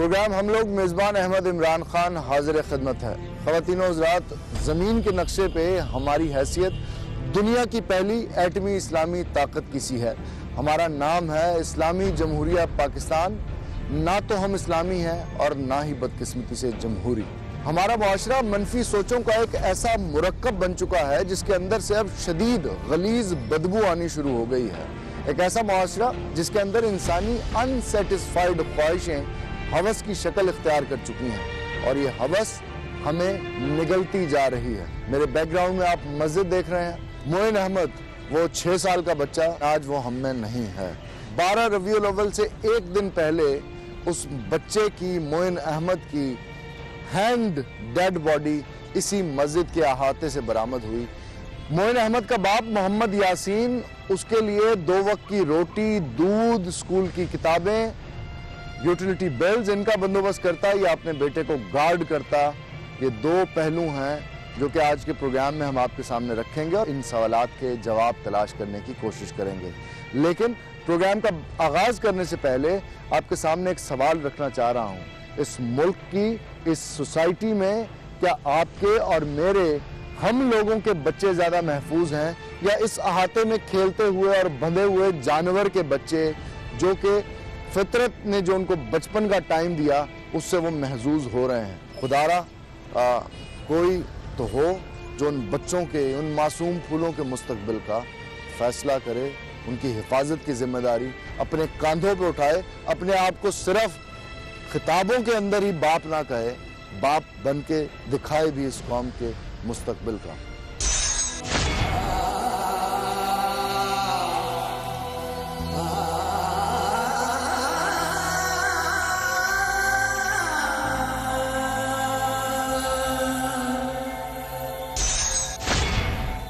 Programme हम लोग मेज़बान अहमद इमरान खान हाजिर खिदमत है। ख़वातीन व हज़रात, ज़मीन के नक्शे पे हमारी हैसियत दुनिया की पहली एटमी इस्लामी ताकत की सी है। हमारा नाम है इस्लामी जमहूरिया पाकिस्तान। ना तो हम इस्लामी हैं और ना ही बदकिस्मती से जमहूरी। हमारा मुआशरा मनफी सोचों का एक ऐसा मुरक्कब बन चुका है जिसके अंदर से अब शदीद गलीज बदबू आनी शुरू हो गई है। एक ऐसा मुआशरा जिसके अंदर इंसानी अनसेटिस्फाइड ख्वाहिशें हवस की शक्ल इख्तियार कर चुकी हैं और ये हवस हमें निगलती जा रही है। मेरे बैकग्राउंड में आप मस्जिद देख रहे हैं। मोइन अहमद, वो 6 साल का बच्चा, आज वो हम में नहीं है। 12 रबीउल अव्वल से एक दिन पहले उस बच्चे की, मोइन अहमद की हैंड डेड बॉडी इसी मस्जिद के अहाते से बरामद हुई। मोइन अहमद का बाप मोहम्मद यासीन उसके लिए 2 वक्त की रोटी, दूध, स्कूल की किताबें, यूटिलिटी बिल्स इनका बंदोबस्त करता या अपने बेटे को गार्ड करता। ये 2 पहलू हैं जो कि आज के प्रोग्राम में हम आपके सामने रखेंगे और इन सवालात के जवाब तलाश करने की कोशिश करेंगे। लेकिन प्रोग्राम का आगाज करने से पहले आपके सामने एक सवाल रखना चाह रहा हूँ। इस मुल्क की, इस सोसाइटी में क्या आपके और मेरे, हम लोगों के बच्चे ज्यादा महफूज हैं या इस अहाते में खेलते हुए और बंधे हुए जानवर के बच्चे जो कि फितरत ने जो उनको बचपन का टाइम दिया उससे वो महजूज हो रहे हैं। खुदारा कोई तो हो जो उन बच्चों के, उन मासूम फूलों के मुस्तकबिल का फैसला करे, उनकी हिफाजत की जिम्मेदारी अपने कांधों पर उठाए, अपने आप को सिर्फ खिताबों के अंदर ही बाप ना कहे, बाप बन के दिखाए भी इस कौम के मुस्तकबिल का।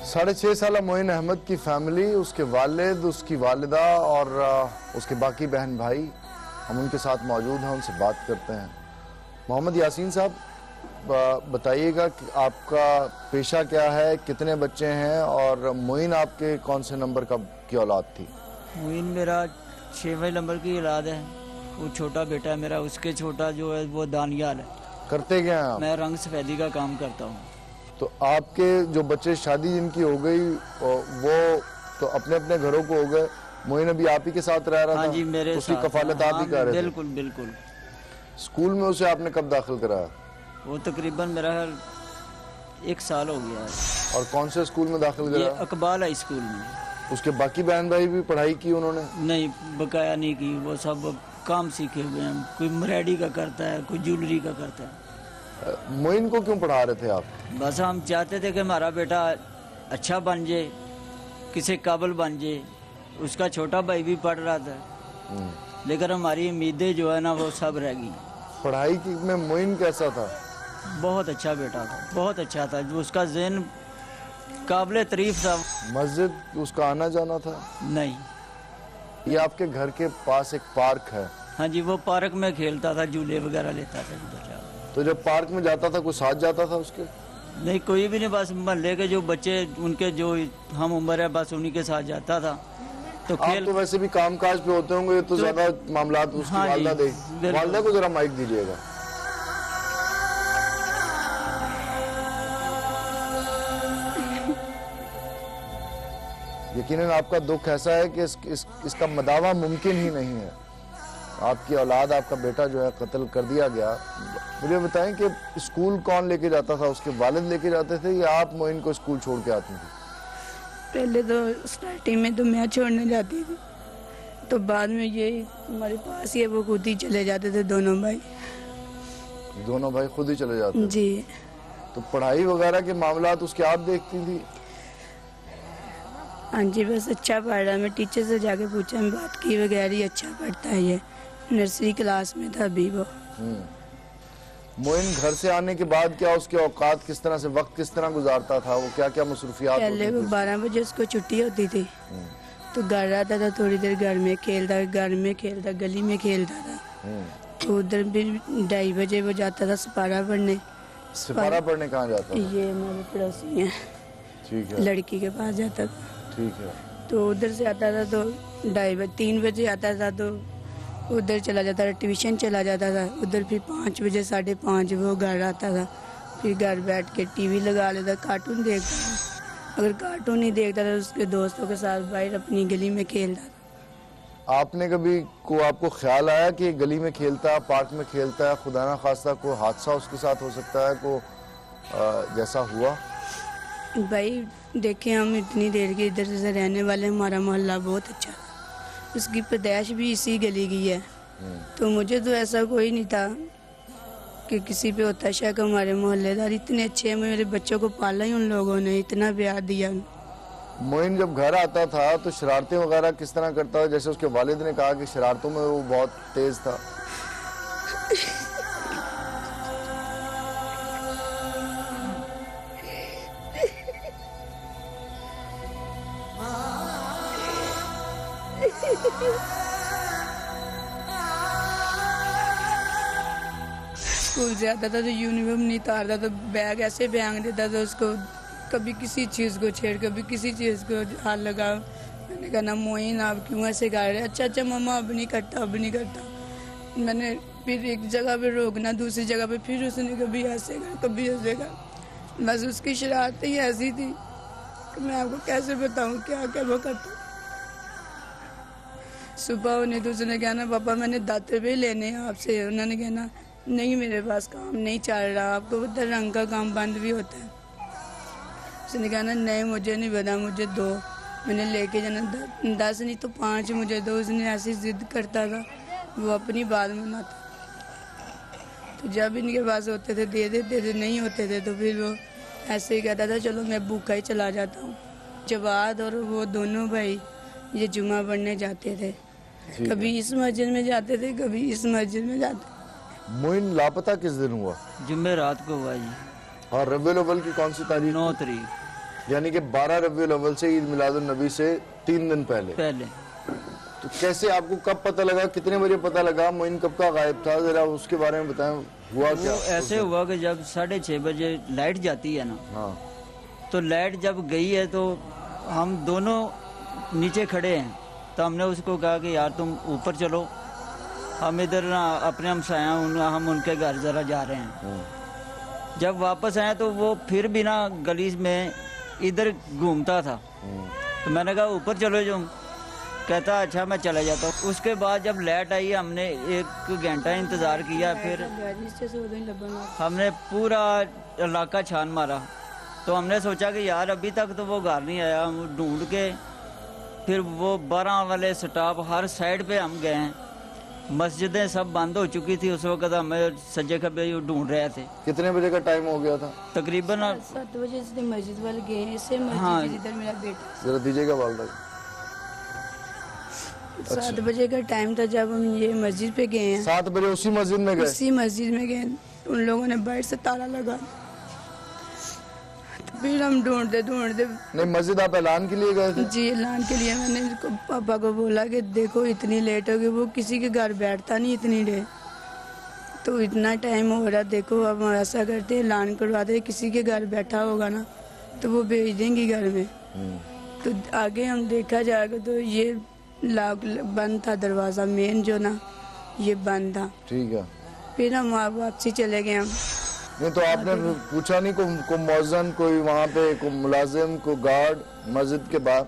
6.5 साल मोइन अहमद की फैमिली, उसके वालिद, उसकी वालिदा और उसके बाकी बहन भाई, हम उनके साथ मौजूद हैं, उनसे बात करते हैं। मोहम्मद यासीन साहब, बताइएगा कि आपका पेशा क्या है, कितने बच्चे हैं और मोइन आपके कौन से नंबर की औलाद थी? मोइन मेरा 6वें नंबर की औलाद है। वो छोटा बेटा है मेरा, उसके छोटा जो है वो दानियाल है। करते क्या हैं आप? मैं रंग सफेदी का काम करता हूँ। तो आपके जो बच्चे शादी जिनकी हो गई वो तो अपने अपने घरों को हो गए, मोइन अभी आप ही के साथ रह रहा था? हाँ जी, मेरे उसकी साथ। कफालत आप ही कर रहे थे? बिल्कुल बिल्कुल। स्कूल में उसे आपने कब दाखिल कराया? वो तकरीबन मेरा 1 साल हो गया है। और कौन से स्कूल में दाखिल कराया? अकबाल हाई स्कूल में। उसके बाकी बहन भाई भी पढ़ाई की उन्होंने? नहीं, बकाया नहीं की। वो सब काम सीखे हुए हैं। कोई मरेडी का करता है, कोई ज्वेलरी का करता है। मोइन को क्यों पढ़ा रहे थे आप? बस हम चाहते थे कि हमारा बेटा अच्छा बन जाए, किसी काबिल बन जाए। उसका छोटा भाई भी पढ़ रहा था, लेकिन हमारी उम्मीदें जो है ना वो सब रह गई। पढ़ाई की में मोइन कैसा था? बहुत अच्छा बेटा था, बहुत अच्छा था। जो उसका ज़हन काबिल तारीफ था। मस्जिद उसका आना जाना था? नहीं। ये आपके घर के पास एक पार्क है? हाँ जी, वो पार्क में खेलता था, झूले वगैरह लेता था उधर। तो जब पार्क में जाता था कोई साथ जाता था उसके? नहीं, कोई भी नहीं। बस मोहल्ले के जो बच्चे, उनके जो हम उम्र है, बस उन्हीं के साथ जाता था। तो खेल। आप तो वैसे भी कामकाज पे होते होंगे, तो ज्यादा मामलात उसकी हाँ वालिदा दे। वालिदा को जरा माइक दीजिएगा। यकीनन आपका दुख ऐसा है कि इसका मदावा मुमकिन ही नहीं है। आपकी औलाद, आपका बेटा जो है कत्ल कर दिया गया। मुझे बताएं कि स्कूल कौन लेके जाता था? उसके वालिद लेके जाते थे या आप मोइन को स्कूल छोड़ के आती थी? पहले तो स्टार्टिंग में तो मैं छोड़ने जाती थी, तो बाद में ये हमारे पास ही है, वो खुद ही चले जाते थे दोनों भाई। दोनों भाई खुद ही चले जाते? जी। तो पढ़ाई वगैरह के मामलात उसके आप देखती थी? हाँ जी, बस अच्छा पढ़ रहा है। मैं टीचर से जाके पूछा, मैं बात की वगैरह, अच्छा पढ़ता है। ये नर्सरी क्लास में था अभी वो। मोइन घर से आने के बाद क्या उसके औकात किस तरह से, वक्त किस तरह गुजारता था? वो क्या क्या मसरूफियात? पहले वो 12 बजे उसको छुट्टी होती थी, तो घर आता था, थोड़ी देर घर में खेलता, गली में खेलता था। तो उधर भी 2:30 बजे वो जाता था सिपारा पढ़ने। सिपारा पढ़ने कहाँ जाता था? ये हमारे पड़ोसी हैं, ठीक है, लड़की के पास जाता था। ठीक है। तो उधर से आता था तो 2:30 3 बजे आता था, तो उधर चला जाता था, ट्यूशन चला जाता था उधर, फिर 5 बजे 5:30 वो घर आता था, फिर घर बैठ के टीवी लगा लेता, कार्टून देखता था। अगर कार्टून नहीं देखता था उसके दोस्तों के साथ बाहर अपनी गली में खेलता था। आपने कभी को आपको ख्याल आया कि गली में खेलता है, पार्क में खेलता है, खुदा ना खास्ता कोई हादसा उसके साथ हो सकता है, को जैसा हुआ? भाई देखिए, हम इतनी देर के इधर से रहने वाले, हमारा मोहल्ला बहुत अच्छा है, उसकी पैदाइश भी इसी गली की है, तो मुझे तो ऐसा कोई नहीं था कि किसी पे होता है शक। हमारे मोहल्लेदार इतने अच्छे हैं, मेरे बच्चों को पाला ही उन लोगों ने, इतना प्यार दिया। मोइन जब घर आता था तो शरारतें वगैरह किस तरह करता था? जैसे उसके वालिद ने कहा कि शरारतों में वो बहुत तेज था। स्कूल से आता था तो यूनिफॉर्म नहीं उतारता, तो बैग ऐसे फेंक देता था उसको, कभी किसी चीज़ को छेड़, कभी किसी चीज़ को हाथ लगा। मैंने कहा ना मोइन आप क्यों ऐसे कर रहे? अच्छा अच्छा मम्मा अब नहीं करता, अब नहीं करता। मैंने फिर एक जगह पे रोकना, दूसरी जगह पे फिर उसने कभी ऐसे कर, कभी ऐसे कर। बस उसकी शरारतें ही ऐसी थी कि मैं आपको कैसे बताऊँ क्या क्या वो करता। सुबह होने तो उसने कहना पापा मैंने दाते भी लेने हैं आपसे, उन्होंने कहना नहीं मेरे पास काम नहीं चल रहा, आपको पता रंग का काम बंद भी होता है। उसने कहना नहीं मुझे नहीं पता, मुझे दो। मैंने लेके जाना 10 नहीं तो 5 मुझे दो। उसने ऐसी जिद करता था, वो अपनी बात मनाता। तो जब इनके पास होते थे दे देते थे, नहीं होते थे तो फिर वो ऐसे ही कहता था चलो मैं भूखा ही चला जाता हूँ। जवाद और वो दोनों भाई ये जुमा पढ़ने जाते थे, कभी इस मस्जिद में जाते थे, कभी इस मस्जिद में जाते। मोइन लापता किस दिन हुआ? जुम्मे रात को हुआ जी। और रबीउल अव्वल की कौन सी तारीख? 9 तारीख, यानी कि 12 रबीउल अव्वल से, ईद मिलादुन नबी से 3 दिन पहले। तो कैसे आपको कब पता लगा, कितने बजे पता लगा, मोइन कब का गायब था, जरा उसके बारे में बताएं। हुआ क्या? वो ऐसे हुआ कि जब 6:30 बजे लाइट जाती है ना, हाँ, तो लाइट जब गई है तो हम दोनों नीचे खड़े हैं, तो हमने उसको कहा कि यार तुम ऊपर चलो, हम इधर ना अपने हम उनके घर ज़रा जा रहे हैं। जब वापस आए तो वो फिर भी ना गली में इधर घूमता था, तो मैंने कहा ऊपर चलो जो, कहता अच्छा मैं चला जाता हूँ। उसके बाद जब लाइट आई हमने 1 घंटा इंतज़ार किया, फिर हमने पूरा इलाका छान मारा, तो हमने सोचा कि यार अभी तक तो वो घर नहीं आया। हम ढूंढ के फिर वो 12 वाले स्टाफ हर साइड पे हम गए हैं, मस्जिदें सब बंद हो चुकी थी उस वक्त, हमें सज्जे खब्बे ढूंढ रहे थे। कितने बजे का टाइम हो गया था? तकरीबन 7 बजे से मस्जिद वाले गए, इससे मस्जिद हाँ। इधर मेरा बेटा। जरा दीजिएगा बाल तक। 7 बजे का टाइम था जब हम ये मस्जिद पे गए हैं। 7 बजे उसी मस्जिद में गए? उसी मस्जिद में गए, उन लोगों ने बाहर से ताला लगा, तो फिर हम ढूंढते ढूंढते। नहीं, मस्जिद आप ऐलान के लिए गए थे? जी ऐलान के लिए। मैंने पापा को बोला कि देखो इतनी लेट हो गई, वो किसी के घर बैठता नहीं इतनी देर, तो इतना टाइम हो रहा, देखो अब हम ऐसा करते हैं ऐलान करवाते, किसी के घर बैठा होगा ना तो वो भेज देंगे घर में। तो आगे हम देखा जाएगा तो ये लॉक बंद था, दरवाज़ा मेन जो ना ये बंद था। ठीक है। फिर हम वापसी चले गए हम। नहीं तो आपने पूछा नहीं को मौजन, कोई वहाँ पे को मुलाजिम, को गार्ड मस्जिद के बाहर?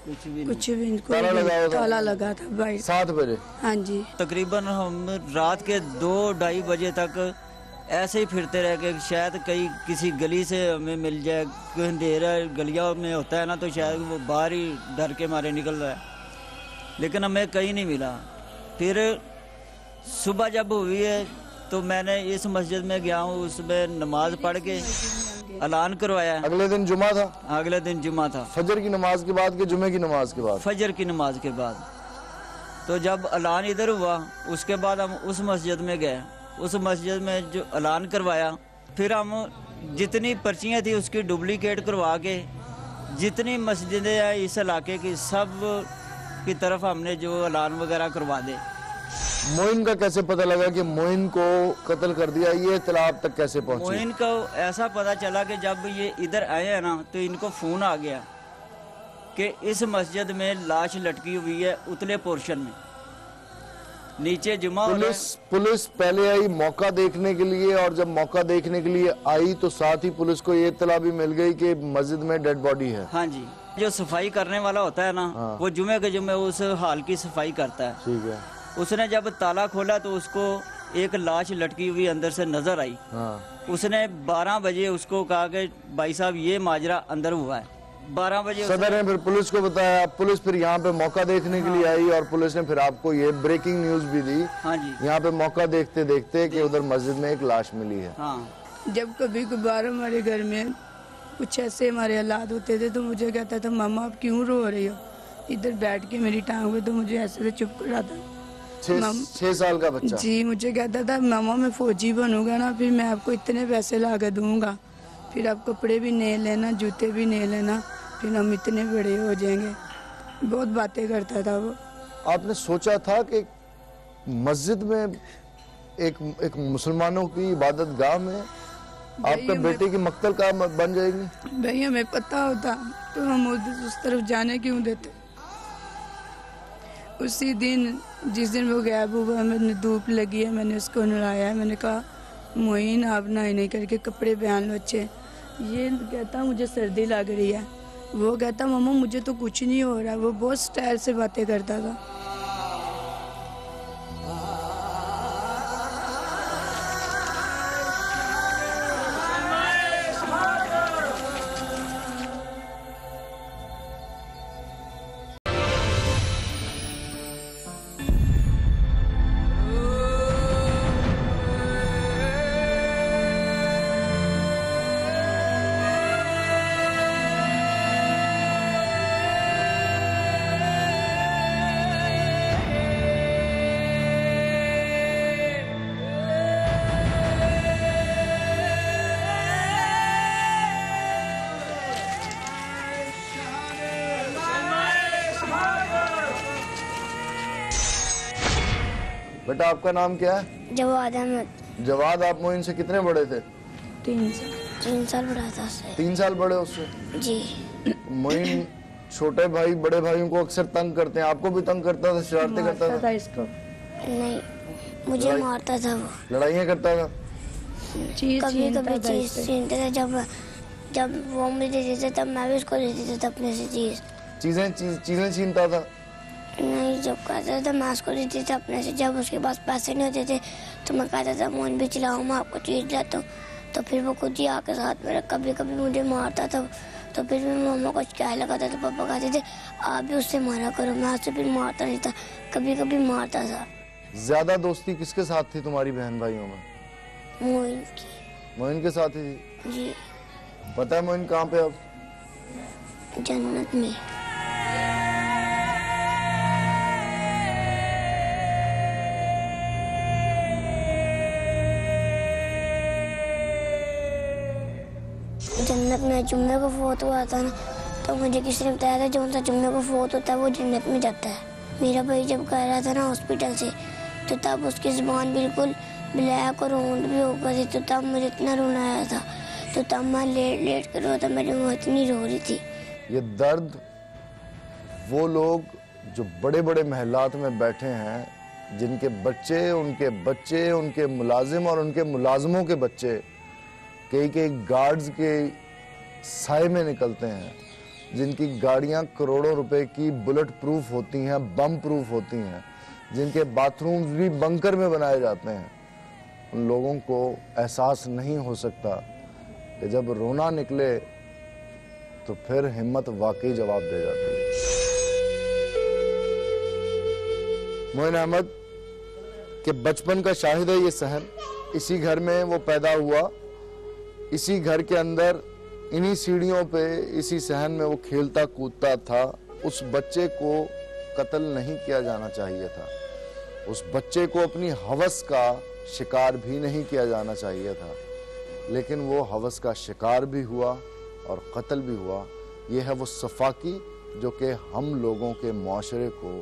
कुछ भी कुछ भी नहीं, ताला लगा हुआ था? ताला लगा था भाई। 7 बजे? हाँ जी। तकरीबन हम रात के 2-2:30 बजे तक ऐसे ही फिरते रह गए, शायद कहीं किसी गली से हमें मिल जाए, कोई अंधेरा गलियों में होता है ना, तो शायद वो बाहर ही डर के मारे निकल रहा है, लेकिन हमें कहीं नहीं मिला। फिर सुबह जब हुई है तो मैंने इस मस्जिद में गया हूँ, उसमें नमाज पढ़ के ऐलान करवाया। अगले दिन जुमा था? अगले दिन जुमा था। फजर की नमाज के बाद कि जुमे की नमाज के बाद? फजर की नमाज के बाद। तो जब ऐलान इधर हुआ उसके बाद हम उस मस्जिद में गए, उस मस्जिद में जो ऐलान करवाया, फिर हम जितनी पर्चियाँ थी उसकी डुप्लीकेट करवा के जितनी मस्जिदें हैं इस इलाके की सब की तरफ हमने जो ऐलान वगैरह करवा दे। मोइन का कैसे पता लगा कि मोइन को कत्ल कर दिया, ये इत्तला आप तक कैसे पहुंची? मोइन को ऐसा पता चला कि जब ये इधर आए हैं ना तो इनको फ़ोन आ गया कि इस मस्जिद में लाश लटकी हुई है उतले पोर्शन में। नीचे जुमा हो रहा है। पुलिस पहले आई मौका देखने के लिए, और जब मौका देखने के लिए आई तो साथ ही पुलिस को ये इत्तला भी मिल गई कि मस्जिद में डेड बॉडी है। हाँ जी, जो सफाई करने वाला होता है ना, हाँ। वो जुमे के जुमे उस हाल की सफाई करता है। ठीक है। उसने जब ताला खोला तो उसको एक लाश लटकी हुई अंदर से नजर आई। हाँ। उसने 12 बजे उसको कहा कि भाई साहब ये माजरा अंदर हुआ है। 12 बजे सदर ने फिर पुलिस को बताया, पुलिस फिर यहाँ पे मौका देखने के लिए आई, और पुलिस ने फिर आपको ये ब्रेकिंग न्यूज भी दी। हाँ जी। यहाँ पे मौका देखते देखते कि उधर मस्जिद में एक लाश मिली है। हाँ। जब कभी कभार हमारे घर में कुछ ऐसे हमारे हालात होते थे तो मुझे कहता था मामा आप क्यों रो रही हो, इधर बैठ के मेरी टांग पे, तो मुझे ऐसे से चुप कराता। 6 साल का बच्चा जी, मुझे कहता था मामा मैं फौजी बनूंगा ना, फिर मैं आपको इतने पैसे ला के दूंगा, फिर आप कपड़े भी नहीं लेना, जूते भी नहीं लेना, फिर हम इतने बड़े हो जाएंगे। बहुत बातें करता था वो। आपने सोचा था कि मस्जिद में एक मुसलमानों की इबादत गाह में आपका बेटे की मक्तल का बन जाएगी? भाई हमें पता होता तो हम उस तरफ जाने क्यों देते। उसी दिन जिस दिन वो गायब हुआ, मैंने धूप लगी है, मैंने उसको नहलाया है, मैंने कहा मोइन आप नहाए नहीं करके कपड़े पहन लो अच्छे। ये कहता मुझे सर्दी लग रही है, वो कहता मामा मुझे तो कुछ नहीं हो रहा। वो बहुत स्टाइल से बातें करता था। बेटा आपका नाम क्या है? जवाद अहमद। जवाद, आप मोइन से कितने बड़े थे? 3 साल बड़ा था उससे। 3 साल बड़े उससे? जी। मोइन छोटे भाई बड़े भाइयों को अक्सर तंग करते हैं, आपको भी तंग करता था, शरारतें करता था? इसको नहीं, मुझे मारता था वो। लड़ाइयाँ करता था? कभी कभी चीज छीनते थे, जब वो मुझे देते थे तब मैं भी उसको दे देता था अपने से चीजें छीनता था? नहीं, जब कहता था मैं उसको देती थी अपने से। जब उसके पास पैसे नहीं होते थे तो मैं कहता था मोइन भी चलाओ, मैं आपको चीज लाता हूँ, तो फिर वो खुद ही आके साथ में कभी कभी मुझे मारता था। तो फिर मैं मामा को शिकायत लगाता था, पापा कहते थे आप भी उससे मारा करो। मैं उससे फिर मारता नहीं था, कभी कभी मारता था। ज्यादा दोस्ती किसके साथ थी तुम्हारी बहन भाइयों में? मोइन की। मोइन के साथ ही थी? जी। पता है मोइन कहाँ पे अब? जन्नत में। जन्नत में जुम्मे को फोत हुआ था ना, तो मुझे किसी ने बताया था जो सा जुम्मे को फोत होता है वो जन्नत में जाता है। मेरा भाई जब कह रहा था ना हॉस्पिटल से, तो तब उसकी जुबान बिल्कुल ब्लैक और राउंड भी हो गई थी, तो तब मुझे इतना रोना आया था, तो तब मैं लेट कर रो था, मेरी माँ इतनी रो रही थी। ये दर्द वो लोग जो बड़े बड़े महलात में बैठे हैं, जिनके बच्चे, उनके मुलाजिम और उनके मुलाजमों के बच्चे कई गार्ड्स के साए में निकलते हैं, जिनकी गाड़ियां करोड़ों रुपए की बुलेट प्रूफ होती हैं, बम प्रूफ होती हैं, जिनके बाथरूम्स भी बंकर में बनाए जाते हैं, उन लोगों को एहसास नहीं हो सकता कि जब रोना निकले तो फिर हिम्मत वाकई जवाब दे जाती है। मोइन अहमद के बचपन का शाहिद है ये सहन। इसी घर में वो पैदा हुआ, इसी घर के अंदर इन्हीं सीढ़ियों पे, इसी सहन में वो खेलता कूदता था। उस बच्चे को कत्ल नहीं किया जाना चाहिए था, उस बच्चे को अपनी हवस का शिकार भी नहीं किया जाना चाहिए था, लेकिन वो हवस का शिकार भी हुआ और कत्ल भी हुआ। ये है वो सफाकी जो कि हम लोगों के मुआशरे को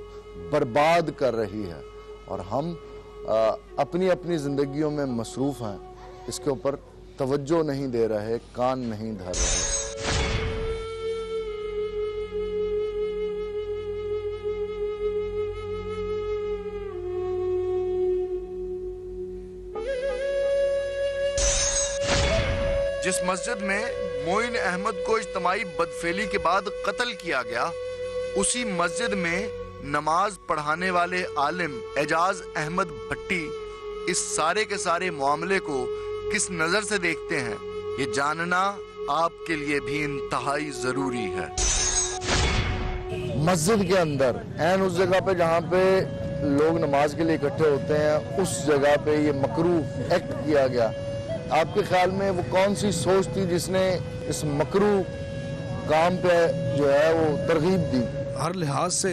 बर्बाद कर रही है, और हम अपनी अपनी जिंदगियों में मसरूफ हैं, इसके ऊपर तवज्जो नहीं दे रहे, कान नहीं धर रहे। जिस मस्जिद में मोइन अहमद को इज्तिमाई बदफेली के बाद कत्ल किया गया, उसी मस्जिद में नमाज पढ़ाने वाले आलिम एजाज अहमद भट्टी इस सारे के सारे मामले को किस नजर से देखते हैं, ये जानना आपके लिए भी इंतहाई जरूरी है। मस्जिद के अंदर ऐन उस जगह पे जहाँ पे लोग नमाज के लिए इकट्ठे होते हैं, उस जगह पे ये मकरूह एक्ट किया गया। आपके ख्याल में वो कौन सी सोच थी जिसने इस मकरूह काम पे जो है वो तरगीब दी? हर लिहाज से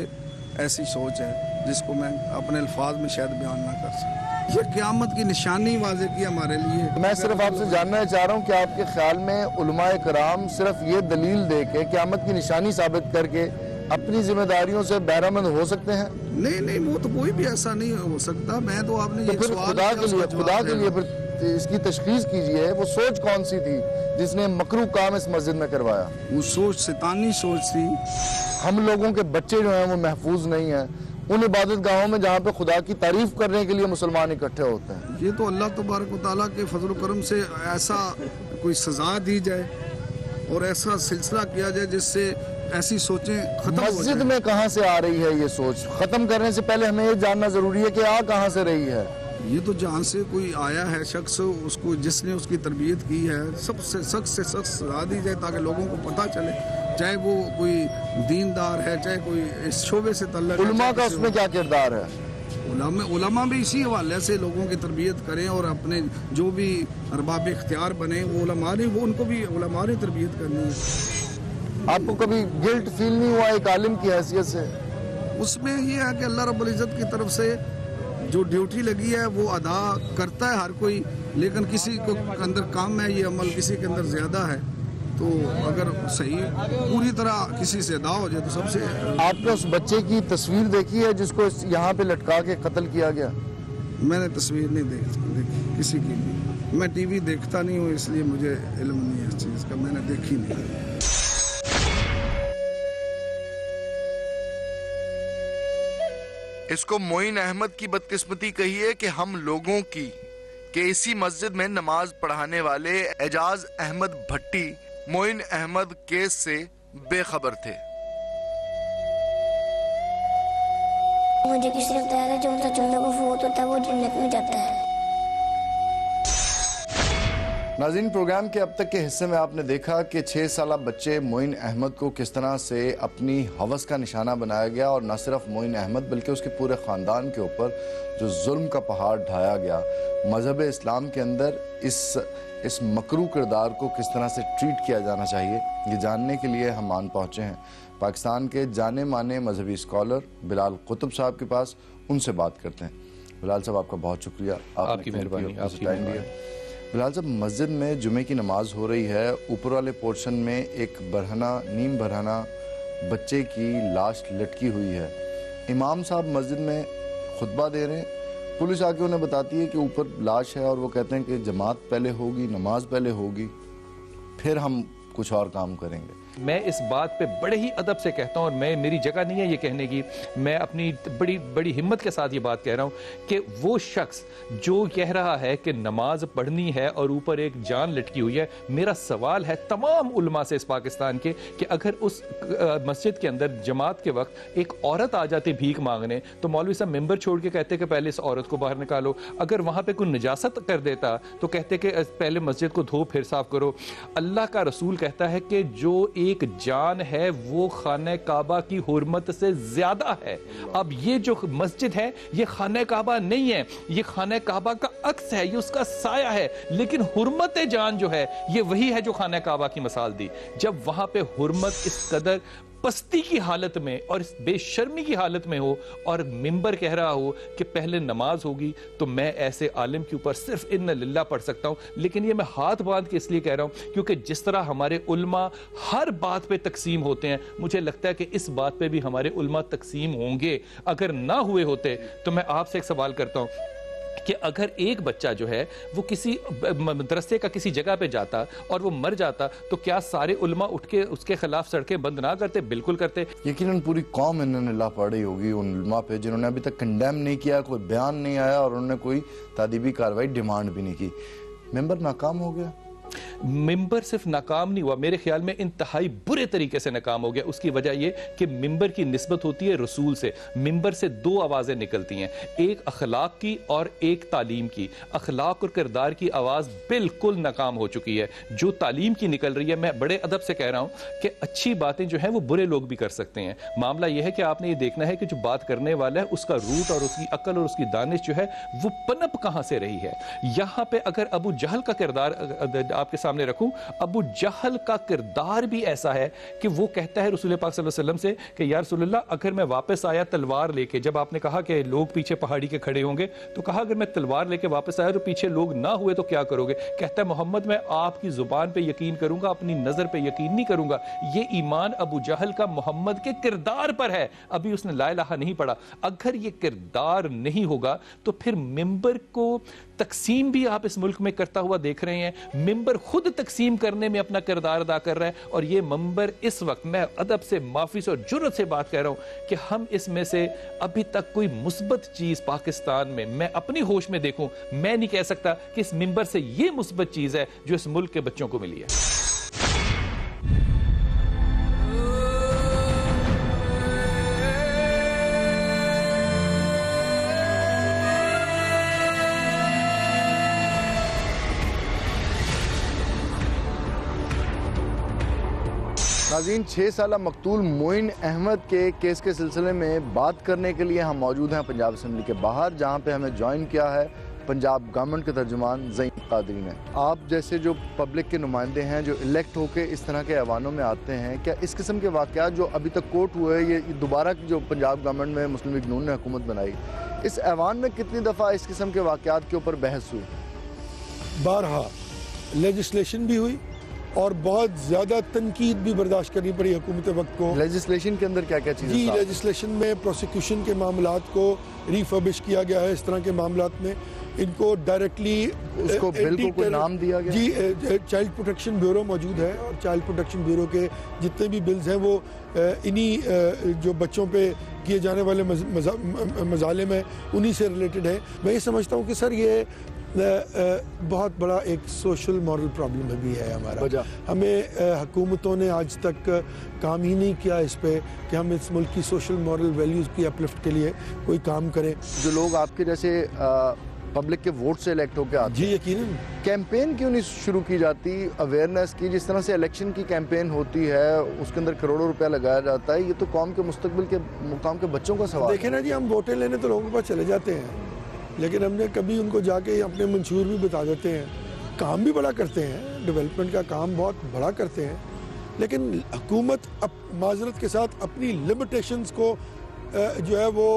ऐसी सोच है जिसको मैं अपने अल्फाज में शायद बयान ना कर सकूं। ये क़यामत की निशानी वाज़े की हमारे लिए। मैं सिर्फ आपसे जानना चाह रहा हूँ कि आपके ख्याल में उलमाए कराम सिर्फ ये दलील दे के क़यामत की निशानी साबित करके अपनी जिम्मेदारियों से बहरामंद हो सकते हैं? नहीं, वो तो कोई भी ऐसा नहीं हो सकता। मैं तो आपने तो फिर खुदा के लिए फिर इसकी तशखीस कीजिए, वो सोच कौन सी थी जिसने मकरूह काम इस मस्जिद में करवाया? वो सोच शैतानी सोच थी। हम लोगों के बच्चे जो हैं वो महफूज नहीं हैं उन इबादत गाहों में जहाँ पे खुदा की तारीफ करने के लिए मुसलमान इकट्ठे होते हैं। ये तो अल्लाह तबारक व तआला के फजल करम से ऐसा कोई सजा दी जाए और ऐसा सिलसिला किया जाए जिससे ऐसी सोचें खत्म हो जाए। मस्जिद में कहाँ से आ रही है ये सोच? खत्म करने से पहले हमें ये जानना जरूरी है कि आ कहाँ से रही है। ये तो जहाँ से कोई आया है शख्स, उसको जिसने उसकी तरबियत की है, सबसे सख्त से सख्त सजा दी जाए ताकि लोगों को पता चले, चाहे वो कोई दीनदार है, चाहे कोई इस शोबे से तल्लक है। उलमा का उसमें क्या किरदार है? उलमा भी इसी हवाले से लोगों की तरबियत करें और अपने जो भी अरबाब इख्तियार बने वो उलमा ने, वो उनको भी उलमा ने तरबियत करनी है। आपको कभी गिल्ट फील नहीं हुआ एक आलिम की हैसियत से? उसमें ये है कि अल्लाह रब्बुल इज़्ज़त की तरफ से जो ड्यूटी लगी है वो अदा करता है हर कोई, लेकिन किसी को अंदर काम है ये अमल, किसी के अंदर ज़्यादा है, तो अगर सही पूरी तरह किसी से अदा हो जाए तो सबसे। आपने उस बच्चे की तस्वीर देखी है जिसको यहाँ पे लटका के कत्ल किया गया? मैंने तस्वीर नहीं देखी किसी की भी। मैं टीवी देखता नहीं हूँ इसलिए मुझे इल्म नहीं है इस चीज़ का, मैंने देखी नहीं। इसको मोइन अहमद की बदकिस्मती कही है कि हम लोगों की कि इसी मस्जिद में नमाज पढ़ाने वाले एजाज अहमद भट्टी मोइन अहमद केस से बेखबर थे। मुझे किसी ने बताया था जो उनका जुम्मे को फौत होता है वो जन्नत में जाता है। नाज़रीन, प्रोग्राम के अब तक के हिस्से में आपने देखा कि 6 साला बच्चे मोइन अहमद को किस तरह से अपनी हवस का निशाना बनाया गया और न सिर्फ मोइन अहमद बल्कि उसके पूरे ख़ानदान के ऊपर जो जुल्म का पहाड़ ढाया गया। मज़हब इस्लाम के अंदर इस मकरूह किरदार को किस तरह से ट्रीट किया जाना चाहिए, ये जानने के लिए हम मान पहुँचे हैं पाकिस्तान के जाने माने मजहबी स्कॉलर बिलाल कुतुब साहब के पास। उनसे बात करते हैं। बिलाल साहब, आपका बहुत शुक्रिया, आपकी मेहरबानी, आपकी टाइम दिया। बिलाल साहब, मस्जिद में जुमे की नमाज हो रही है, ऊपर वाले पोर्शन में एक नीम बरहना बच्चे की लाश लटकी हुई है। इमाम साहब मस्जिद में खुतबा दे रहे हैं, पुलिस आके उन्हें बताती है कि ऊपर लाश है और वो कहते हैं कि जमात पहले होगी, नमाज पहले होगी, फिर हम कुछ और काम करेंगे। मैं इस बात पे बड़े ही अदब से कहता हूँ और मेरी जगह नहीं है ये कहने की, मैं अपनी बड़ी हिम्मत के साथ ये बात कह रहा हूँ कि वो शख्स जो कह रहा है कि नमाज पढ़नी है और ऊपर एक जान लटकी हुई है, मेरा सवाल है तमाम उलमा से इस पाकिस्तान के कि अगर उस मस्जिद के अंदर जमात के वक्त एक औरत आ जाती भीख मांगने तो मौलवी साहब मेंबर छोड़ के कहते कि पहले इस औरत को बाहर निकालो। अगर वहाँ पे कोई निजासत कर देता तो कहते कि पहले मस्जिद को धो फिर साफ करो। अल्लाह का रसूल कहता है कि जो एक जान है वो खाने काबा की हुर्मत से ज्यादा है। अब ये जो मस्जिद है ये खाने काबा नहीं है, ये खाने काबा का अक्स है, ये उसका साया है, लेकिन हुर्मत जान जो है ये वही है जो खाने काबा की मिसाल दी। जब वहां पे हुर्मत इस कदर पस्ती की हालत में और इस बेशर्मी की हालत में हो और मिंबर कह रहा हो कि पहले नमाज होगी, तो मैं ऐसे आलिम के ऊपर सिर्फ इन्ना लिल्लाह पढ़ सकता हूं। लेकिन ये मैं हाथ बांध के इसलिए कह रहा हूं क्योंकि जिस तरह हमारे उल्मा हर बात पे तकसीम होते हैं, मुझे लगता है कि इस बात पे भी हमारे उल्मा तकसीम होंगे। अगर ना हुए होते तो मैं आपसे एक सवाल करता हूं कि अगर एक बच्चा जो है वो किसी मदरसे का किसी जगह पे जाता और वो मर जाता तो क्या सारे उल्मा उठ के उसके खिलाफ सड़कें बंद ना करते? बिल्कुल करते। यकीनन पूरी कौम इन्होंने ला पड़ी होगी उन उल्मा पे जिन्होंने अभी तक कंडेम नहीं किया, कोई बयान नहीं आया और उन्होंने कोई तादीबी कार्रवाई डिमांड भी नहीं की। मेंबर नाकाम हो गया। मिंबर सिर्फ नाकाम नहीं हुआ, मेरे ख्याल में इंतहाई बुरे तरीके से नाकाम हो गया। उसकी वजह यह कि मिंबर की निस्बत होती है रसूल से। मिंबर से दो आवाज़ें निकलती हैं, एक अखलाक की और एक तालीम की। अखलाक और किरदार की आवाज़ बिल्कुल नाकाम हो चुकी है। जो तालीम की निकल रही है, मैं बड़े अदब से कह रहा हूँ कि अच्छी बातें जो हैं वो बुरे लोग भी कर सकते हैं। मामला यह है कि आपने ये देखना है कि जो बात करने वाला है उसका रूट और उसकी अकल और उसकी दानिश जो है वो पनप कहाँ से रही है। यहाँ पे अगर अबू जहल का किरदार आपके सामने रखूं, अबू जहल का किरदार भी ऐसा है कि वो कहता है रसूल पाक सल्लल्लाहु अलैहि वसल्लम से कि या रसूलल्लाह, अगर मैं वापस आया तलवार लेके, जब आपने कहा कि लोग पीछे पहाड़ी के खड़े होंगे, तो कहा अगर मैं तलवार लेके वापस आया तो पीछे लोग ना हुए तो क्या करोगे? कहता है मोहम्मद, मैं आपकी जुबान पे यकीन करूंगा, अपनी नजर पे यकीन नहीं करूंगा। ये ईमान अबू जहल का मोहम्मद के किरदार पर है। अभी उसने ला इलाहा नहीं पढ़ा। अगर ये किरदार नहीं होगा तो फिर मिंबर को तकसीम भी आप इस मुल्क में करता हुआ देख रहे हैं। मिंबर खुद तकसीम करने में अपना किरदार अदा कर रहा है। और ये मिंबर इस वक्त, मैं अदब से, माफी से और जुर्रत से बात कह रहा हूं कि हम इसमें से अभी तक कोई मुस्बत चीज पाकिस्तान में मैं अपनी होश में देखूं, मैं नहीं कह सकता कि इस मिंबर से ये मुस्बत चीज है जो इस मुल्क के बच्चों को मिली है। नाज़रीन, 6 साला मकतूल मोइन अहमद के केस के सिलसिले में बात करने के लिए हम मौजूद हैं पंजाब असम्बली के बाहर, जहां पे हमें ज्वाइन किया है पंजाब गवर्नमेंट के तर्जुमान ज़ईम कादरी ने। आप जैसे जो पब्लिक के नुमाइंदे हैं जो इलेक्ट होकर इस तरह के ऐवानों में आते हैं, क्या इस किस्म के वाक़यात जो अभी तक कोर्ट हुए, ये दोबारा जो पंजाब गवर्नमेंट में मुस्लिम लीग नून ने हुकूमत बनाई, इस ऐवान में कितनी दफ़ा इस किस्म के वाक़यात के ऊपर बहस हुई? बारहा लेजिस्लेशन भी हुई और बहुत ज़्यादा तनकीद भी बर्दाश्त करनी पड़ी हुकूमत वक्त को। लेजिस्लेशन के अंदर क्या क्या चीज़ें? जी, लेजिस्लेशन में प्रोसिक्यूशन के मामलात को रिफर्बिश किया गया है। इस तरह के मामलात में इनको डायरेक्टली उसको बिल को कोई नाम दिया गया? जी, चाइल्ड प्रोटेक्शन ब्यूरो मौजूद है और चाइल्ड प्रोटेक्शन ब्यूरो के जितने भी बिल्स हैं वो इन्हीं जो बच्चों पे किए जाने वाले मजालिम हैं उन्हीं से रिलेटेड है। मैं ये समझता हूँ कि सर ये बहुत बड़ा एक सोशल मॉरल प्रॉब्लम भी है हमारा। हमें हुकूमतों ने आज तक काम ही नहीं किया इस पे कि हम इस मुल्क की सोशल मॉरल वैल्यूज़ की अपलिफ्ट के लिए कोई काम करें। जो लोग आपके जैसे पब्लिक के वोट से इलेक्ट होकर आते जी, यकीनन कैंपेन क्यों नहीं शुरू की जाती अवेयरनेस की? जिस तरह से इलेक्शन की कैंपेन होती है उसके अंदर करोड़ों रुपया लगाया जाता है। ये तो कौम के मुस्तकबिल के मुकाम के बच्चों का सवाल देखें ना जी, हम वोटें लेने तो लोगों के पास चले जाते हैं, लेकिन हमने कभी उनको जाके अपने मंशूर भी बता देते हैं। काम भी बड़ा करते हैं, डेवलपमेंट का काम बहुत बड़ा करते हैं, लेकिन हुकूमत माजरत के साथ अपनी लिमिटेशंस को जो है वो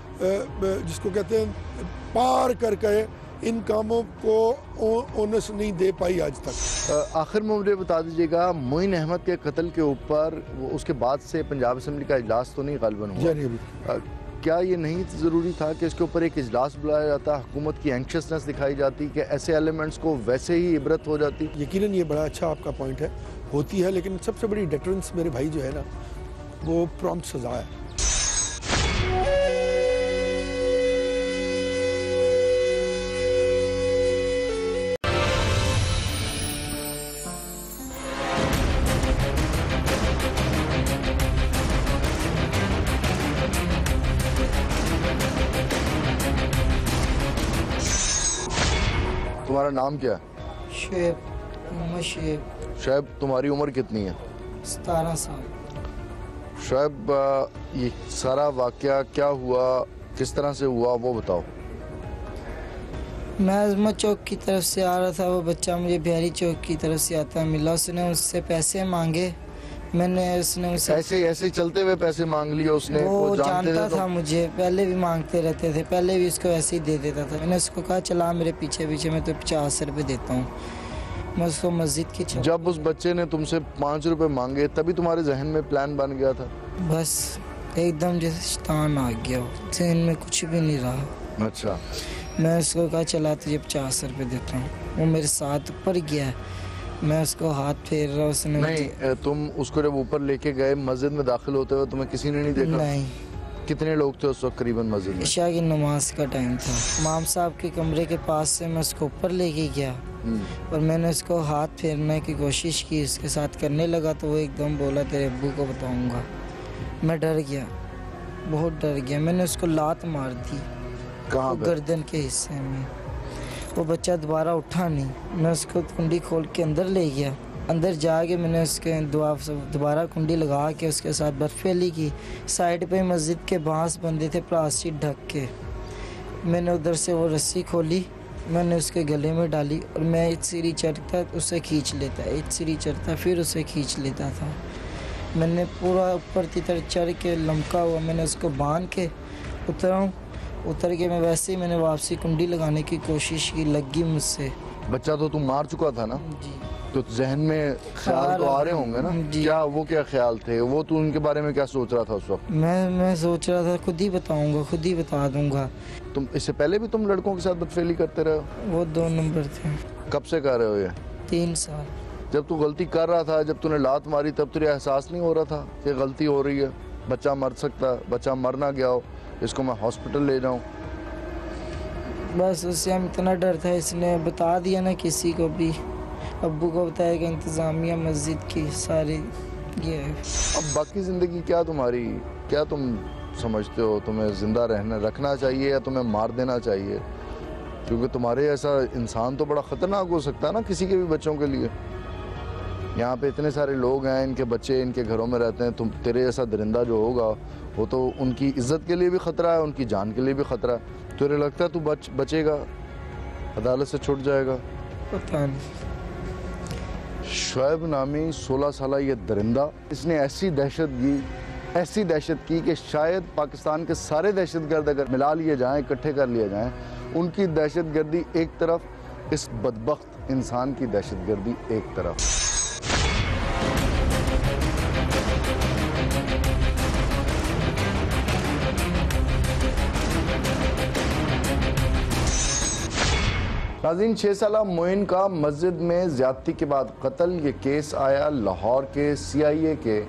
जिसको कहते हैं पार करके इन कामों को ओनस नहीं दे पाई आज तक। आखिर में मुझे बता दीजिएगा, मोइन अहमद के कत्ल के ऊपर उसके बाद से पंजाब असम्बली का इजलास तो नहीं गालिबन हुआ, क्या ये नहीं ज़रूरी था कि इसके ऊपर एक इजलास बुलाया जाता, हुकूमत की एंक्शसनेस दिखाई जाती कि ऐसे एलिमेंट्स को वैसे ही इबरत हो जाती? यकीनन ये बड़ा अच्छा आपका पॉइंट है, होती है, लेकिन सबसे बड़ी डेटरेंस मेरे भाई जो है ना वो प्रॉम्प्ट सज़ा है। तुम्हारा नाम क्या है? शेब, मोहम्मद शेब। शैब, तुम्हारी उम्र कितनी है? 17 साल। शैब, ये सारा वाकया क्या हुआ, किस तरह से हुआ, वो बताओ। मैं अजमत चौक की तरफ से आ रहा था, वो बच्चा मुझे बिहारी चौक की तरफ से आता मिला। उसने उससे पैसे मांगे, उसने उसे ऐसे चलते हुए पैसे मांग लिए उसने? वो जानता था मुझे, पहले भी मांगते रहते थे, पहले भी उसको ऐसे ही दे देता था। मैंने उसको कहा चला मेरे पीछे पीछे, मैं तो 50 रुपये देता हूँ। मैं उसको मस्जिद की जब उस बच्चे ने तुमसे 5 रुपये मांगे तभी तुम्हारे जहन में प्लान बन गया था? बस एकदम जैसे शैतान आ गया, जहन में कुछ भी नहीं रहा। अच्छा। मैं उसको कहा चला तुझे 50 रुपये देता हूँ। वो मेरे साथ ऊपर गया, मैं उसको हाथ फेर रहा, उसने नहीं, तुम उसको जब ऊपर लेके गए मस्जिद में दाखिल होते हुए तुम्हें किसी ने नहीं देखा? नहीं। कितने लोग थे उस वक्त करीबन मस्जिद में? इशा की नमाज का टाइम था। इमाम साहब के कमरे के पास से मैं उसको ऊपर लेके गया, और मैंने उसको हाथ फेरने की कोशिश की, उसके साथ करने लगा तो वो एकदम बोला तेरे अब्बू को बताऊंगा। मैं डर गया, बहुत डर गया। मैंने उसको लात मार दी कहाँ पे? गर्दन के हिस्से में। वो बच्चा दोबारा उठा नहीं। मैं उसको कुंडी खोल के अंदर ले गया। अंदर जाके मैंने उसके दोबारा कुंडी लगा के उसके साथ बर्फेली की। साइड पे मस्जिद के बांस बंधे थे प्लास्टिक ढक के। मैंने उधर से वो रस्सी खोली, मैंने उसके गले में डाली और मैं एक सीढ़ी चढ़ता उसे खींच लेता, एक सीढ़ी चढ़ता फिर उसे खींच लेता था। मैंने पूरा ऊपर की तरफ चढ़ के लमका हुआ मैंने उसको बांध के उतर के मैं वैसे ही मैंने वापसी कुंडी लगाने की कोशिश की, लगी मुझसे। बच्चा तो तुम मार चुका था ना, जी तो जहन में ख्याल तो आ रहे होंगे ना? जी। क्या ख्याल थे वो? तू उनके बारे में क्या सोच रहा था उस वक्त? मैं सोच रहा था खुद ही बताऊंगा, खुद ही बता दूंगा। तुम इससे पहले भी तुम लड़कों के साथ बदफेली करते रहे हो? वो 2 नंबर थे। कब से कर रहे हो ये? 3 साल। जब तू गलती कर रहा था, जब तूने लात मारी, तब तुझे एहसास नहीं हो रहा था कि गलती हो रही है, बच्चा मर सकता, बच्चा मर ना गया हो, इसको मैं हॉस्पिटल ले जाऊं? बस उससे हम इतना डर था, इसने बता दिया ना किसी को भी। अब्बू को बताया कि इंतज़ामिया मस्जिद की सारी ये है। अब बाकी ज़िंदगी क्या तुम्हारी, क्या तुम समझते हो? तुम्हें ज़िंदा रखना चाहिए या तुम्हें मार देना चाहिए? क्योंकि तुम्हारे ऐसा इंसान तो बड़ा ख़तरनाक हो सकता है ना किसी के भी बच्चों के लिए। यहाँ पे इतने सारे लोग हैं, इनके बच्चे इनके घरों में रहते हैं, तुम तेरे जैसा दरिंदा जो होगा वो तो उनकी इज्जत के लिए भी ख़तरा है, उनकी जान के लिए भी ख़तरा है। तुझे लगता है तू बचेगा, अदालत से छूट जाएगा? पता नहीं। शुएब नामी 16 साल ये दरिंदा, इसने ऐसी दहशत की कि शायद पाकिस्तान के सारे दहशतगर्द अगर मिला लिए जाएं, इकट्ठे कर लिए जाएं, उनकी दहशतगर्दी एक तरफ, इस बदबख्त इंसान की दहशतगर्दी एक तरफ। नाज़रीन, 6 साला मोइन का मस्जिद में ज़्यादती के बाद कत्ल, ये केस आया लाहौर के CIA के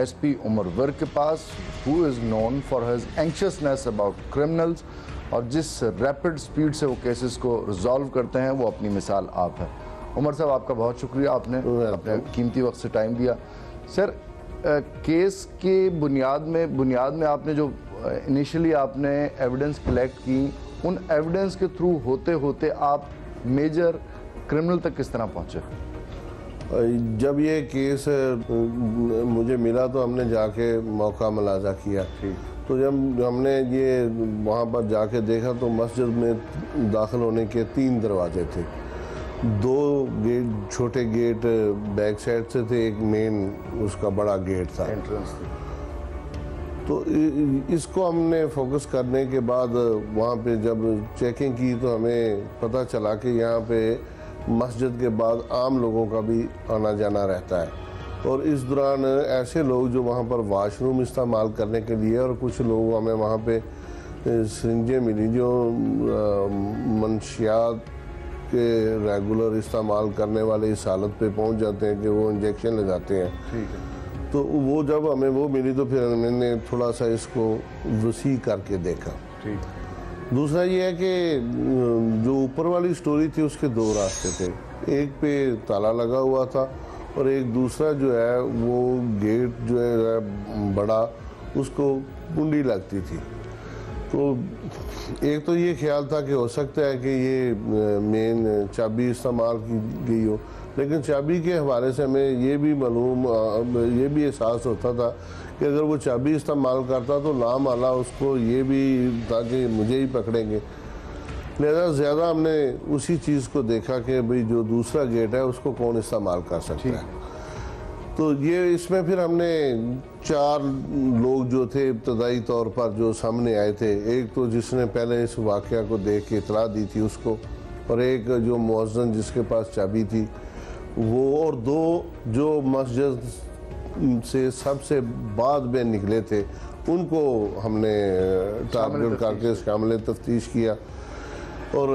SP उमर विर्क के पास, who is known for his anxiousness about criminals, और जिस रैपिड स्पीड से वो केसेस को रिजॉल्व करते हैं वो अपनी मिसाल आप है। उमर साहब, आपका बहुत शुक्रिया, आपने अपने कीमती वक्त से टाइम दिया। सर, केस के बुनियाद में आपने जो इनिशियली आपने एविडेंस कलेक्ट की, उन एविडेंस के थ्रू होते होते आप मेजर क्रिमिनल तक किस तरह पहुंचे? जब ये केस मुझे मिला तो हमने जाके मौका मुलाजा किया। तो जब हमने ये वहाँ पर जाके देखा तो मस्जिद में दाखिल होने के 3 दरवाजे थे। 2 गेट, छोटे गेट बैक साइड से थे, एक मेन उसका बड़ा गेट था, एंट्रेंस थी। तो इसको हमने फोकस करने के बाद वहाँ पे जब चेकिंग की तो हमें पता चला कि यहाँ पे मस्जिद के बाद आम लोगों का भी आना जाना रहता है, और इस दौरान ऐसे लोग जो वहाँ पर वाशरूम इस्तेमाल करने के लिए, और कुछ लोग हमें वहाँ पे सिरिंजें मिली जो मंशियात के रेगुलर इस्तेमाल करने वाले इस हालत पे पहुँच जाते हैं कि वो इंजेक्शन लगाते हैं। ठीक है। तो वो जब हमें वो मिली तो फिर मैंने थोड़ा सा इसको वसी करके देखा। ठीक। दूसरा ये है कि जो ऊपर वाली स्टोरी थी उसके 2 रास्ते थे, एक पे ताला लगा हुआ था और एक दूसरा जो है वो गेट जो है बड़ा, उसको कुंडी लगती थी। तो एक तो ये ख्याल था कि हो सकता है कि ये मेन चाबी इस्तेमाल की गई हो, लेकिन चाबी के हवाले से हमें ये भी मालूम, ये भी एहसास होता था कि अगर वो चाबी इस्तेमाल करता तो नामाला उसको ये भी था कि मुझे ही पकड़ेंगे। लिहाजा ज़्यादा हमने उसी चीज़ को देखा कि भाई जो दूसरा गेट है उसको कौन इस्तेमाल कर सकता है। तो ये इसमें फिर हमने 4 लोग जो थे इब्तदाई तौर पर जो सामने आए थे, एक तो जिसने पहले इस वाक़या को देख के इतला दी थी उसको, और एक जो मुअज्जिन जिसके पास चाबी थी वो, और 2 जो मस्जिद से सबसे बाद में निकले थे उनको हमने टारगेट करके शामिल तफ्तीश किया और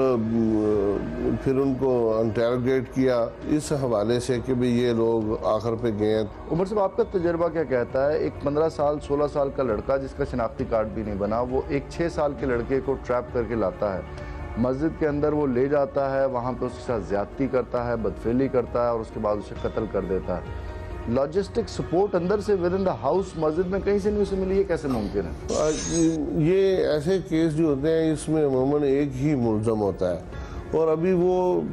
फिर उनको इंटरोगेट किया इस हवाले से कि भाई ये लोग आखिर पे गए। उमर साहब, आपका तजर्बा क्या कहता है? एक 15 साल 16 साल का लड़का जिसका शनाख्ती कार्ड भी नहीं बना, वो एक 6 साल के लड़के को ट्रैप करके लाता है, मस्जिद के अंदर वो ले जाता है, वहाँ पे उसके साथ ज़्यादती करता है, बदफेली करता है और उसके बाद उसे कत्ल कर देता है। लॉजिस्टिक सपोर्ट अंदर से विद इन द हाउस मस्जिद में कहीं से नहीं उसे मिली, ये कैसे मुमकिन है? ये ऐसे केस जो होते हैं इसमें अमूमन एक ही मुलज़म होता है, और अभी वो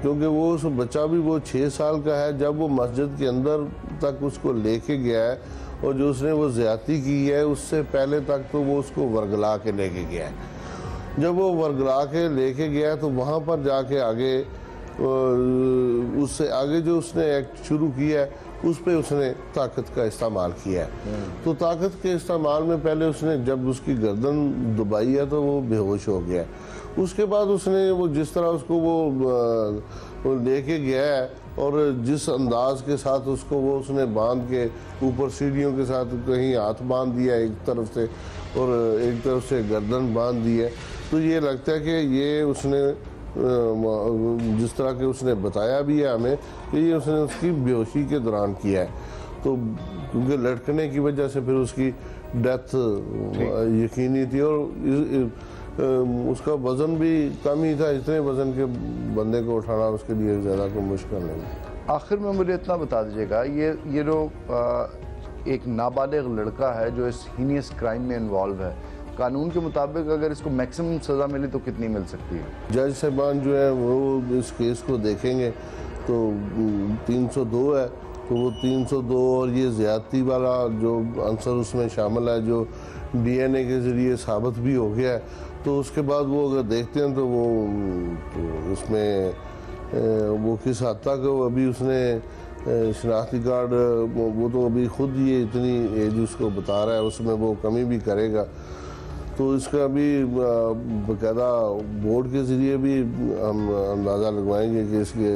क्योंकि वो उस बच्चा भी वो 6 साल का है, जब वो मस्जिद के अंदर तक उसको लेके गया है और जो उसने वो ज़्यादती की है उससे पहले तक तो वो उसको वर्गला के लेके गया है। जब वो वर्गला के लेके गया तो वहाँ पर जाके आगे उससे आगे जो उसने एक्ट शुरू किया है उस पर उसने ताकत का इस्तेमाल किया है। तो ताकत के इस्तेमाल में पहले उसने जब उसकी गर्दन दबाई है तो वो बेहोश हो गया। उसके बाद उसने वो जिस तरह उसको वो लेके गया है और जिस अंदाज के साथ उसको वो उसने बांध के ऊपर सीढ़ियों के साथ कहीं हाथ बांध दिया एक तरफ से और एक तरफ से गर्दन बांध दी है, तो ये लगता है कि ये उसने जिस तरह के उसने बताया भी है हमें कि ये उसने उसकी बेहोशी के दौरान किया है। तो क्योंकि लटकने की वजह से फिर उसकी डेथ यकीनी थी और उसका वज़न भी कम ही था, इतने वज़न के बंदे को उठाना उसके लिए ज़्यादा कोई मुश्किल नहीं। आखिर में मुझे इतना बता दीजिएगा, ये जो एक नाबालिग लड़का है जो इस हीनियस क्राइम में इन्वॉल्व है, कानून के मुताबिक अगर इसको मैक्सिमम सज़ा मिली तो कितनी मिल सकती है? जज साहबान जो है वो इस केस को देखेंगे तो 302 है, तो वो 302 और ये ज़्यादती वाला जो आंसर उसमें शामिल है जो DNA के ज़रिए साबित भी हो गया है, तो उसके बाद वो अगर देखते हैं तो वो तो उसमें वो किस हद तक अभी उसने शनाख्ती कार्ड वो तो अभी खुद ये इतनी एज उसको बता रहा है, उसमें वो कमी भी करेगा। तो इसका भी बाकायदा बोर्ड के ज़रिए भी हम अंदाज़ा लगवाएंगे कि इसकी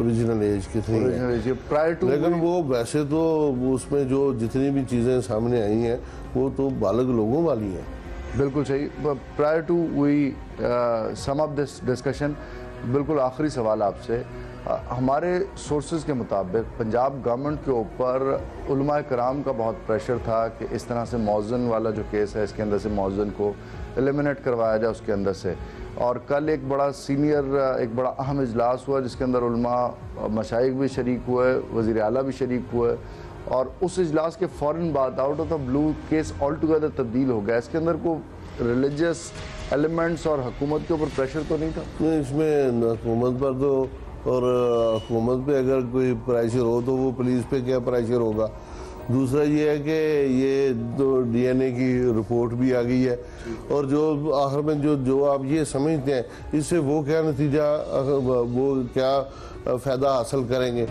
ओरिजिनल एज कितनी है प्रायर टू। लेकिन वो वैसे तो उसमें जो जितनी भी चीज़ें सामने आई हैं वो तो बालग लोगों वाली हैं। बिल्कुल सही। Prior to we sum up this discussion, बिल्कुल आखिरी सवाल आपसे। हमारे सोर्सेज के मुताबिक पंजाब गवर्नमेंट के ऊपर उलमा कराम का बहुत प्रेशर था कि इस तरह से मौज़न वाला जो केस है इसके अंदर से मौज़न को एलिमिनेट करवाया जाए उसके अंदर से। और कल एक बड़ा सीनियर एक बड़ा अहम इजलास हुआ जिसके अंदर उलमा मशाइख भी शरीक हुए, वज़ीर आला भी शरीक हुए, और उस इजलास के फ़ौरन बाद out of the blue case all together तब्दील हो गया। इसके अंदर को रिलीजियस एलिमेंट्स और हुकूमत के ऊपर प्रेशर तो नहीं था? इसमें हुकूमत पर तो और हुकूमत पे अगर कोई प्रेशर हो तो वो पुलिस पे क्या प्रेशर होगा। दूसरा ये है कि ये तो DNA की रिपोर्ट भी आ गई है और जो आखिर में जो आप ये समझते हैं इससे वो क्या नतीजा वो क्या फ़ायदा हासिल करेंगे।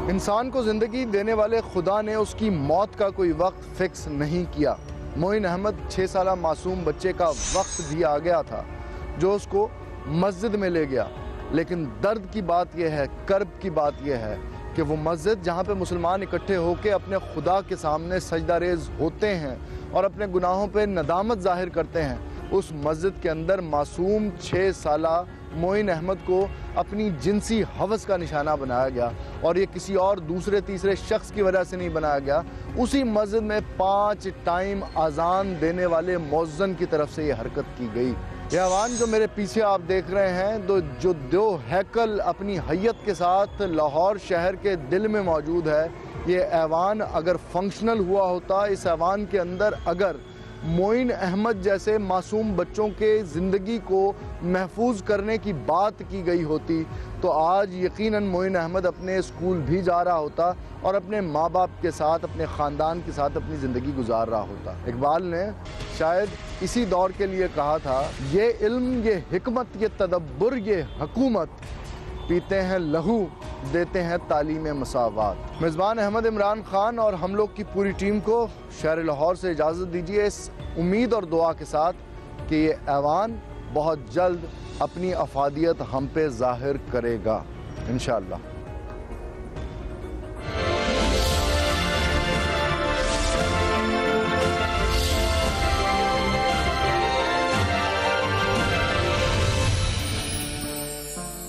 इंसान को ज़िंदगी देने वाले खुदा ने उसकी मौत का कोई वक्त फिक्स नहीं किया। मोइन अहमद 6 साला मासूम बच्चे का वक्त भी आ गया था जो उसको मस्जिद में ले गया। लेकिन दर्द की बात यह है, कर्ब की बात यह है कि वो मस्जिद जहाँ पे मुसलमान इकट्ठे होकर अपने खुदा के सामने सजदा रेज़ होते हैं और अपने गुनाहों पे नदामत ज़ाहिर करते हैं, उस मस्जिद के अंदर मासूम 6 साला मोइन अहमद को अपनी जिनसी हवस का निशाना बनाया गया। और ये किसी और दूसरे तीसरे शख्स की वजह से नहीं बनाया गया। उसी मस्जिद में 5 टाइम अजान देने वाले मौज़्ज़िन की तरफ से ये हरकत की गई। ये ऐवान जो मेरे पीछे आप देख रहे हैं, तो जो 2 हैकल अपनी हैयत के साथ लाहौर शहर के दिल में मौजूद है, ये ऐवान अगर फंक्शनल हुआ होता, इस ऐवान के अंदर अगर मोइन अहमद जैसे मासूम बच्चों के ज़िंदगी को महफूज करने की बात की गई होती, तो आज यकीनन मोइन अहमद अपने स्कूल भी जा रहा होता और अपने माँ बाप के साथ, अपने ख़ानदान के साथ अपनी ज़िंदगी गुजार रहा होता। इकबाल ने शायद इसी दौर के लिए कहा था, ये इल्म, ये हिकमत, ये तदब्बुर, ये हुकूमत, पीते हैं लहू, देते हैं तालीम मसावात। मेज़बान अहमद इमरान ख़ान और हम लोग की पूरी टीम को शहर लाहौर से इजाज़त दीजिए इस उम्मीद और दुआ के साथ कि ये ऐवान बहुत जल्द अपनी अफादियत हम पे ज़ाहिर करेगा इंशाअल्लाह।